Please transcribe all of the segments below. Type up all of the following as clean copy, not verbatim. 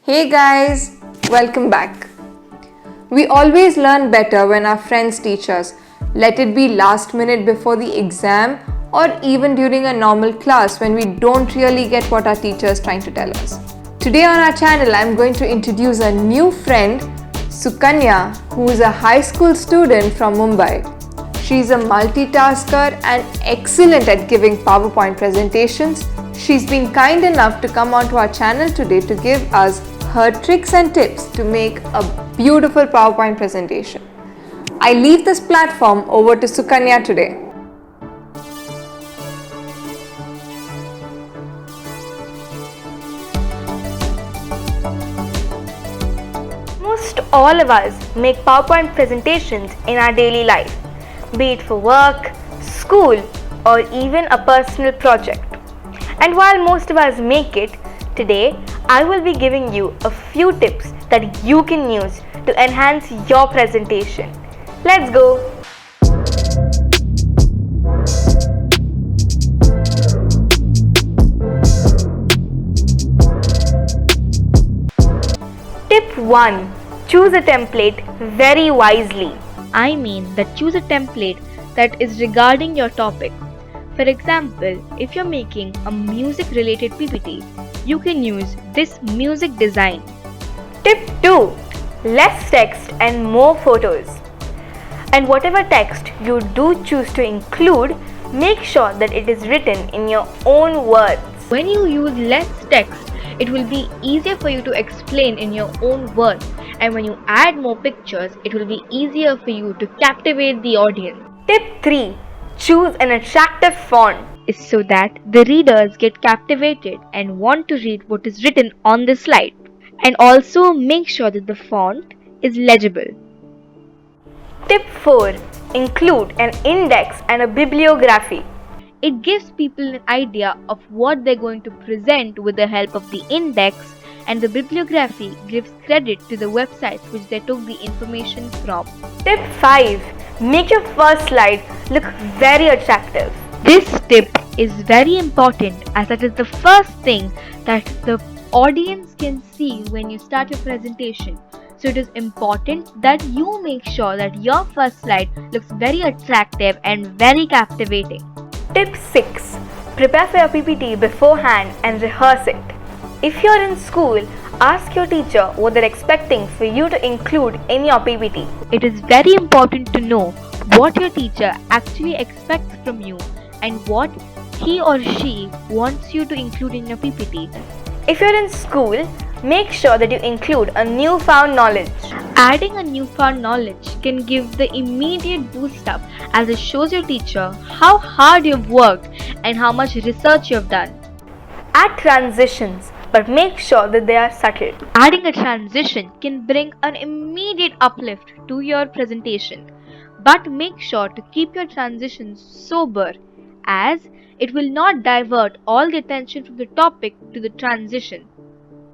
Hey guys, welcome back. We always learn better when our friends teach us, let it be last minute before the exam or even during a normal class when we don't really get what our teacher is trying to tell us. Today on our channel, I'm going to introduce a new friend, Sukanya, who is a high school student from Mumbai. She's a multitasker and excellent at giving PowerPoint presentations. She's been kind enough to come onto our channel today to give us her tricks and tips to make a beautiful PowerPoint presentation. I leave this platform over to Sukanya today. Most all of us make PowerPoint presentations in our daily life, be it for work, school, or even a personal project. And while most of us make it, today I will be giving you a few tips that you can use to enhance your presentation. Let's go! Tip 1. Choose a template very wisely. I mean that choose a template that is regarding your topic. For example, if you're making a music related PPT, you can use this music design. Tip 2. Less text and more photos. And whatever text you do choose to include, make sure that it is written in your own words. When you use less text, it will be easier for you to explain in your own words, and when you add more pictures, it will be easier for you to captivate the audience. Tip 3. Choose an attractive font, is so that the readers get captivated and want to read what is written on the slide. And also make sure that the font is legible. Tip 4. Include an index and a bibliography. It gives people an idea of what they're going to present with the help of the index, and the bibliography gives credit to the websites which they took the information from. Tip 5. Make your first slide look very attractive. This tip is very important as that is the first thing that the audience can see when you start your presentation. So it is important that you make sure that your first slide looks very attractive and very captivating. Tip 6. Prepare for your PPT beforehand and rehearse it. If you're in school, ask your teacher what they're expecting for you to include in your PPT. It is very important to know what your teacher actually expects from you and what he or she wants you to include in your PPT. If you're in school, make sure that you include a newfound knowledge. Adding a newfound knowledge can give the immediate boost up as it shows your teacher how hard you've worked and how much research you've done. Add transitions, but make sure that they are subtle. Adding a transition can bring an immediate uplift to your presentation, but make sure to keep your transitions sober, as it will not divert all the attention from the topic to the transition.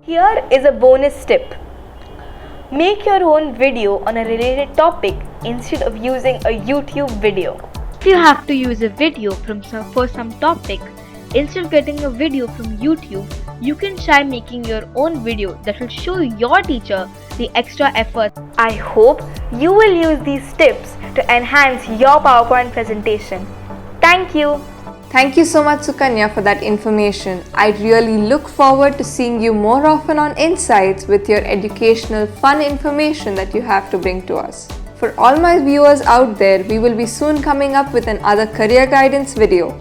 Here is a bonus tip. Make your own video on a related topic instead of using a YouTube video. If you have to use a video for some topic, instead of getting a video from YouTube, you can try making your own video that will show your teacher the extra effort. I hope you will use these tips to enhance your PowerPoint presentation. Thank you. Thank you so much, Sukanya, for that information. I really look forward to seeing you more often on Insights with your educational, fun information that you have to bring to us. For all my viewers out there, we will be soon coming up with another career guidance video.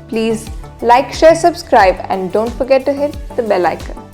Please like, share, subscribe, and don't forget to hit the bell icon.